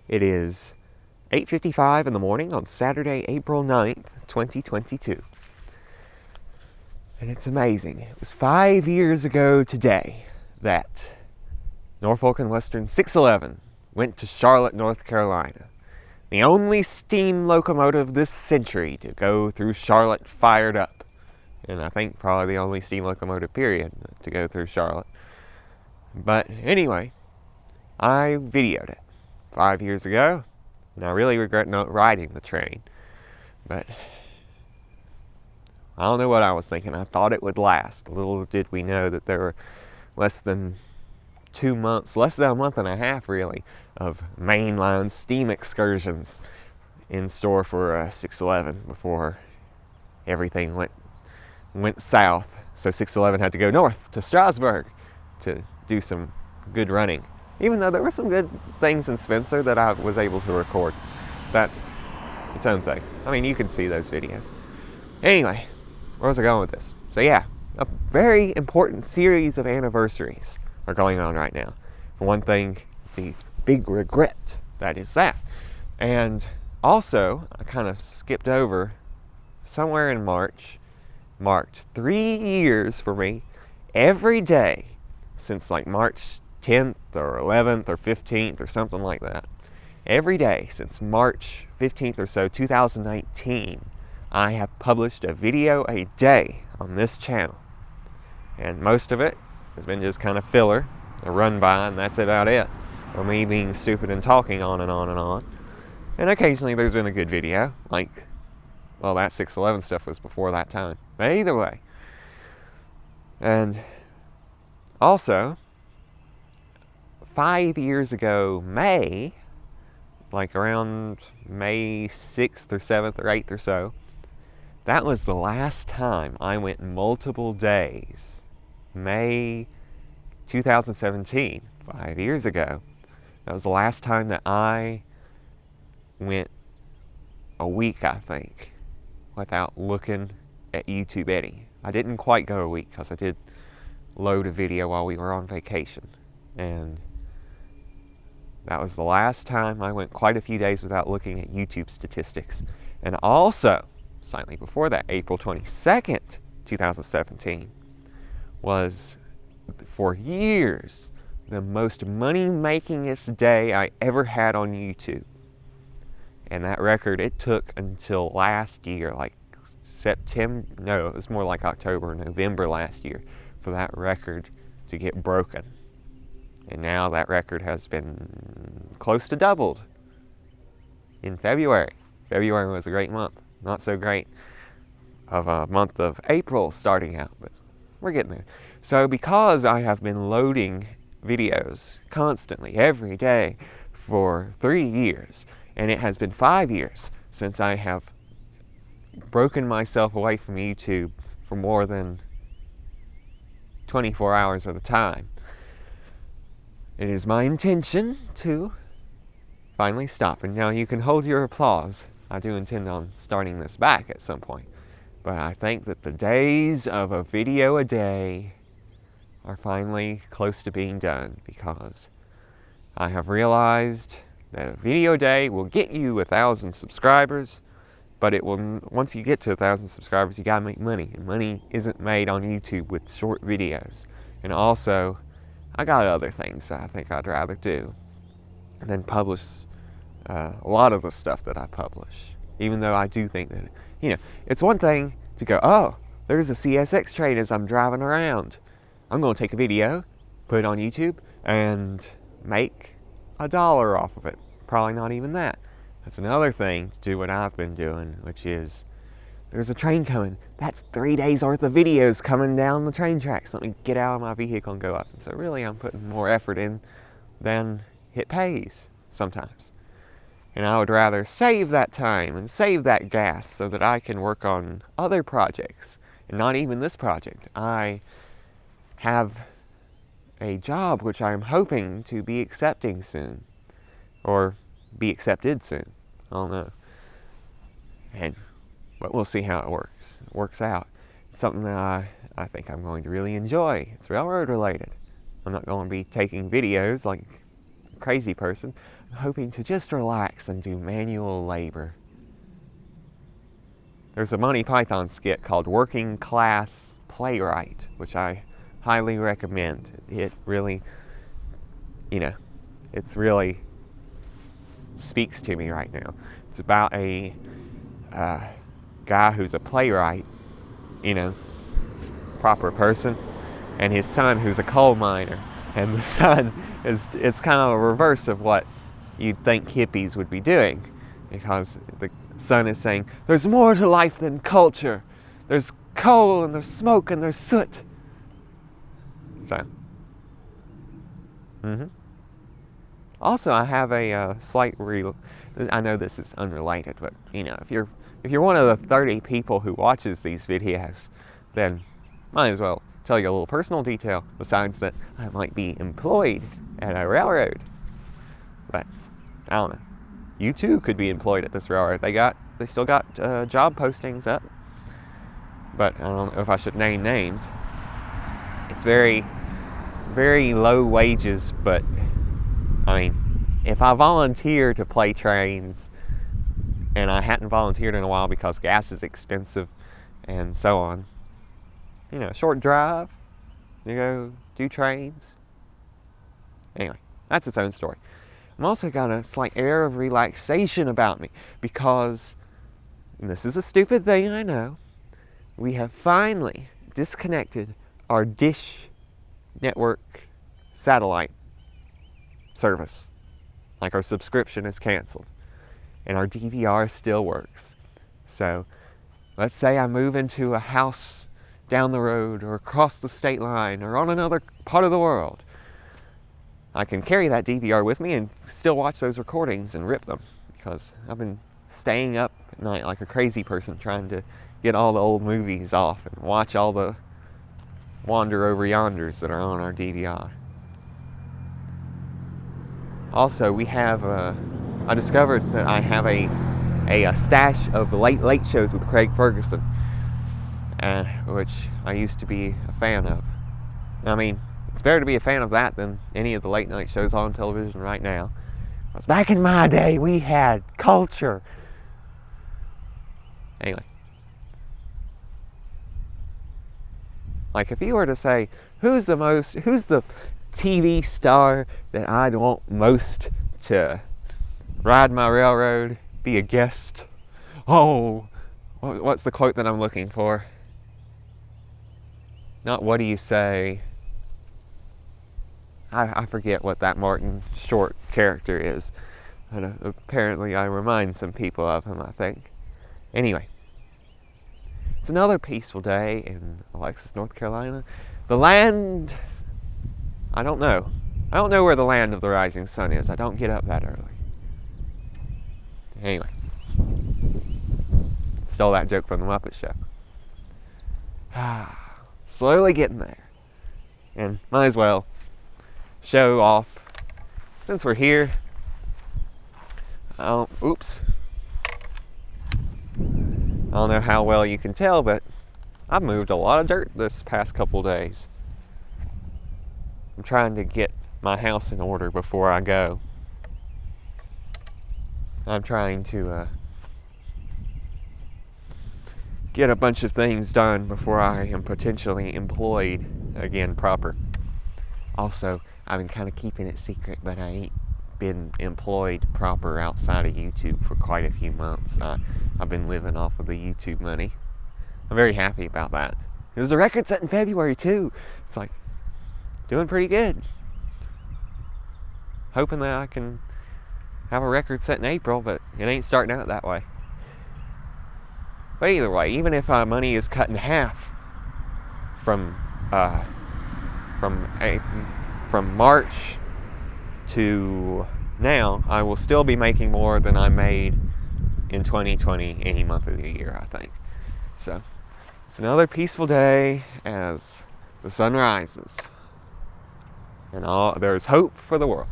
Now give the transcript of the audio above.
It is 8:55 in the morning on Saturday, April 9th, 2022. And it's amazing. It was 5 years ago today that Norfolk and Western 611 went to Charlotte, North Carolina. The only steam locomotive this century to go through Charlotte fired up. And I think probably the only steam locomotive, period, to go through Charlotte. But anyway, I videoed it 5 years ago, and I really regret not riding the train. But I don't know what I was thinking. I thought it would last. Little did we know that there were less than 2 months, less than a month and a half really, of mainline steam excursions in store for 611 before everything went south. So 611 had to go north to Strasburg to do some good running. Even though there were some good things in Spencer that I was able to record. That's its own thing. I mean, you can see those videos. Anyway, where was I going with this? So yeah, a very important series of anniversaries are going on right now. For one thing, the big regret, that is that. And also, I kind of skipped over, somewhere in March, marked 3 years for me every day since like March 10th or 11th or 15th or something like that. Every day since March 15th or so, 2019, I have published a video a day on this channel. And most of it has been just kind of filler, a run by, and that's about it. Or me being stupid and talking on and on and on. And occasionally there's been a good video, like, well, that 611 stuff was before that time. But either way. And also, 5 years ago, May, like around May 6th or 7th or 8th or so, that was the last time I went multiple days. May 2017, 5 years ago. That was the last time that I went a week, I think, without looking at YouTube any. I didn't quite go a week because I did load a video while we were on vacation. And that was the last time I went quite a few days without looking at YouTube statistics. And also, slightly before that, April 22nd, 2017, was, for years, the most money-makingest day I ever had on YouTube. And that record, it took until last year, like September, no, it was more like October or November last year, for that record to get broken. And now that record has been close to doubled in February. February was a great month. Not so great of a month of April starting out, but we're getting there. So because I have been loading videos constantly, every day, for 3 years, and it has been 5 years since I have broken myself away from YouTube for more than 24 hours at a time, it is my intention to finally stop. And now you can hold your applause. I do intend on starting this back at some point. But I think that the days of a video a day are finally close to being done, because I have realized that a video a day will get you 1,000 subscribers, but it will, once you get to 1,000 subscribers, you gotta make money, and money isn't made on YouTube with short videos. And also, I got other things that I think I'd rather do than publish a lot of the stuff that I publish. Even though I do think that, it's one thing to go, oh, there's a CSX train as I'm driving around. I'm going to take a video, put it on YouTube, and make $1 off of it. Probably not even that. That's another thing to do what I've been doing, which is, there's a train coming. That's 3 days worth of videos coming down the train tracks. Let me get out of my vehicle and go up. And so really I'm putting more effort in than it pays sometimes. And I would rather save that time and save that gas so that I can work on other projects. And not even this project. I have a job which I'm hoping to be accepting soon. Or be accepted soon. I don't know. But we'll see how it works out. It's something that I think I'm going to really enjoy. It's railroad related. I'm not going to be taking videos like crazy person, hoping to just relax and do manual labor. There's a Monty Python skit called Working Class Playwright, which I highly recommend. It really, it's really speaks to me right now. It's about a guy who's a playwright, proper person, and his son who's a coal miner. And the son it's kind of a reverse of what you'd think hippies would be doing, because the son is saying, there's more to life than culture. There's coal and there's smoke and there's soot. So, Also, I have a I know this is unrelated, but if you're one of the 30 people who watches these videos, then might as well tell you a little personal detail, besides that I might be employed at a railroad. But I don't know. You too could be employed at this railroad. They still got job postings up, but I don't know if I should name names. It's very, very low wages, but I mean, if I volunteer to play trains, and I hadn't volunteered in a while because gas is expensive and so on, short drive, do trains. Anyway, that's its own story. I'm also got a slight air of relaxation about me because, and this is a stupid thing, I know, we have finally disconnected our Dish Network satellite service. Like, our subscription is canceled, and our DVR still works. So, let's say I move into a house down the road or across the state line or on another part of the world. I can carry that DVR with me and still watch those recordings and rip them, because I've been staying up at night like a crazy person trying to get all the old movies off and watch all the Wander Over Yonders that are on our DVR. Also, we have I discovered that I have a stash of late shows with Craig Ferguson, which I used to be a fan of. I mean, it's better to be a fan of that than any of the late night shows on television right now. Because back in my day, we had culture. Anyway. Like, if you were to say, who's the TV star that I'd want most to ride my railroad, be a guest? Oh, what's the quote that I'm looking for? Not what do you say? I forget what that Martin Short character is. And apparently I remind some people of him, I think. Anyway. It's another peaceful day in Alexis, North Carolina. The land, I don't know. I don't know where the land of the rising sun is. I don't get up that early. Anyway. Stole that joke from the Muppet Show. Slowly getting there. And might as well show off. Since we're here. Oops. I don't know how well you can tell, but I've moved a lot of dirt this past couple days. I'm trying to get my house in order before I go. I'm trying to get a bunch of things done before I am potentially employed again proper. Also, I've been kind of keeping it secret, but I ain't been employed proper outside of YouTube for quite a few months. I've been living off of the YouTube money. I'm very happy about that. It was a record set in February too. It's like doing pretty good. Hoping that I can have a record set in April, but it ain't starting out that way. But either way, even if my money is cut in half from March to now, I will still be making more than I made in 2020 any month of the year, I think. So, it's another peaceful day as the sun rises. And there's hope for the world.